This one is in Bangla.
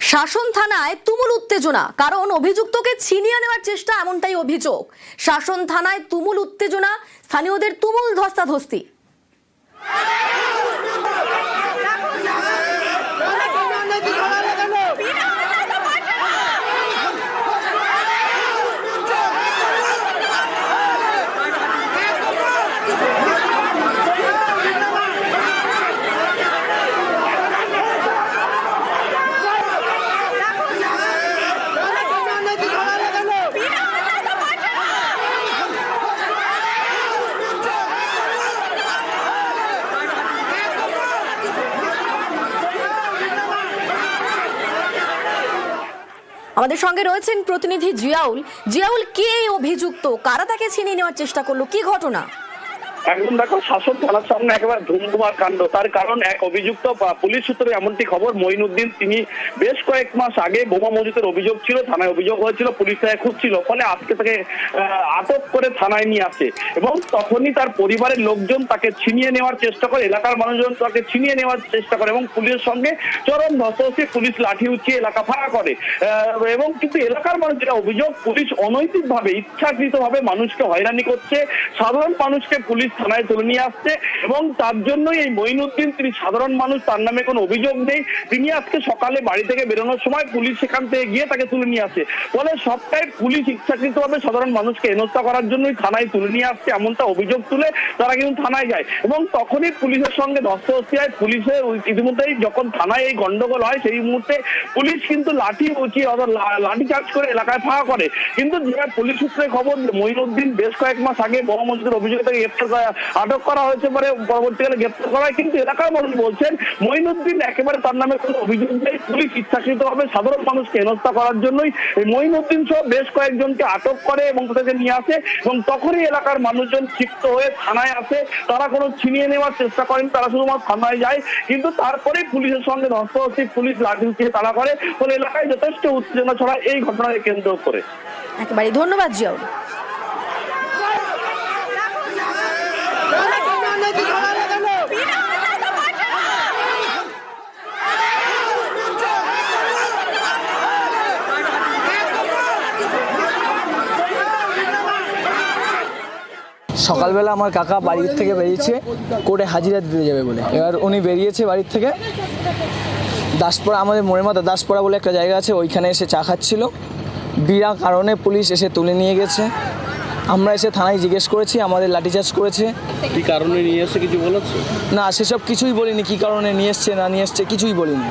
শাসন থানায় তুমুল উত্তেজনা, কারণ অভিযুক্তকে ছিনিয়ে নেওয়ার চেষ্টা, এমনটাই অভিযোগ। শাসন থানায় তুমুল উত্তেজনা, স্থানীয়দের তুমুল ধস্তাধস্তি। আমাদের সঙ্গে রয়েছেন প্রতিনিধি জিয়াউল। জিয়াউল, কে এই অভিযুক্ত, কারা তাকে ছিনিয়ে নেওয়ার চেষ্টা করলো, কি ঘটনা? একদম দেখো, শাসন থানার সামনে একেবারে ধুমধুমার কাণ্ড। তার কারণ এক অভিযুক্ত পুলিশ সূত্রে এমনটি খবর, মঈনুদ্দিন, তিনি বেশ কয়েক মাস আগে বোমা মজুতের অভিযোগ ছিল, থানায় অভিযোগ হয়েছিল, পুলিশ তাকে খুঁজছিল, ফলে আজকে তাকে আটক করে থানায় নিয়ে আসে এবং তখনই তার পরিবারের লোকজন তাকে ছিনিয়ে নেওয়ার চেষ্টা করে, এলাকার মানুষজন তাকে ছিনিয়ে নেওয়ার চেষ্টা করে এবং পুলিশের সঙ্গে চরম ধস্তাধস্তি, পুলিশ লাঠি উঁচিয়ে এলাকা ফাঁকা করে এবং কিন্তু এলাকার মানুষ যেটা অভিযোগ, পুলিশ অনৈতিকভাবে ইচ্ছাকৃতভাবে মানুষকে হয়রানি করছে, সাধারণ মানুষকে পুলিশ থানায় তুলে নিয়ে আসছে এবং তার জন্যই এই মঈনুদ্দিন, তিনি সাধারণ মানুষ, তার নামে কোনো অভিযোগ নেই, তিনি আজকে সকালে বাড়ি থেকে বেরোনোর সময় পুলিশ সেখান থেকে গিয়ে তাকে তুলে নিয়ে আসে। ফলে সবটাই পুলিশ ইচ্ছাকৃতভাবে সাধারণ মানুষকে হেনস্থা করার জন্যই থানায় তুলে নিয়ে আসছে, এমনটা অভিযোগ তুলে তারা কিন্তু থানায় যায় এবং তখনই পুলিশের সঙ্গে ধস্তাধস্তি হয়। পুলিশের ইতিমধ্যেই যখন থানায় এই গন্ডগোল হয়, সেই মুহূর্তে পুলিশ কিন্তু লাঠি উঁচিয়ে লাঠি চার্জ করে এলাকায় ফাঁকা করে। কিন্তু যেটা পুলিশ সূত্রে খবর, মঈনুদ্দিন বেশ কয়েক মাস আগে বোমা মজুতের অভিযোগে তাকে আটক করা হয়েছে, পরে পরবর্তীকালে গ্রেপ্তার করা হয়। কিন্তু এলাকার মানুষ বলছেন মঈনুদ্দিন একেবারে তার নামে কোনো অভিযোগ নেই, পুলিশ ইচ্ছাকৃতভাবে সাধারণ মানুষকে হেনস্থা করার জন্যই মঈনুদ্দিন সহ বেশ কয়েকজনকে আটক করে এবং তাদেরকে নিয়ে আসে এবং তখনই এলাকার মানুষজন ক্ষিপ্ত হয়ে থানায় আসে। তারা কোনো ছিনিয়ে নেওয়ার চেষ্টা করেন, তারা শুধুমাত্র থানায় যায়, কিন্তু তারপরেই পুলিশের সঙ্গে ধস্তাধস্তি, পুলিশ লাঠি উঠিয়ে তাড়া করে, ফলে এলাকায় যথেষ্ট উত্তেজনা ছড়ায় এই ঘটনাকে কেন্দ্র করে। একেবারে ধন্যবাদ জিয়াউল। সকালবেলা আমার কাকা বাড়ির থেকে বেরিয়েছে কোর্টে হাজিরা দিতে যাবে বলে। এবার উনি বেরিয়েছে বাড়ির থেকে, দাসপাড়া, আমাদের মোড়ের মাথা দাসপাড়া বলে একটা জায়গা আছে, ওইখানে এসে চা খাচ্ছিল। বিনা কারণে পুলিশ এসে তুলে নিয়ে গেছে। আমরা এসে থানায় জিজ্ঞেস করেছি, আমাদের লাঠিচার্জ করেছে। কি কারণে নিয়ে এসে কিছু বলেছে? না, সেসব কিছুই বলিনি, কি কারণে নিয়ে এসছে না নিয়ে এসছে কিছুই বলিনি।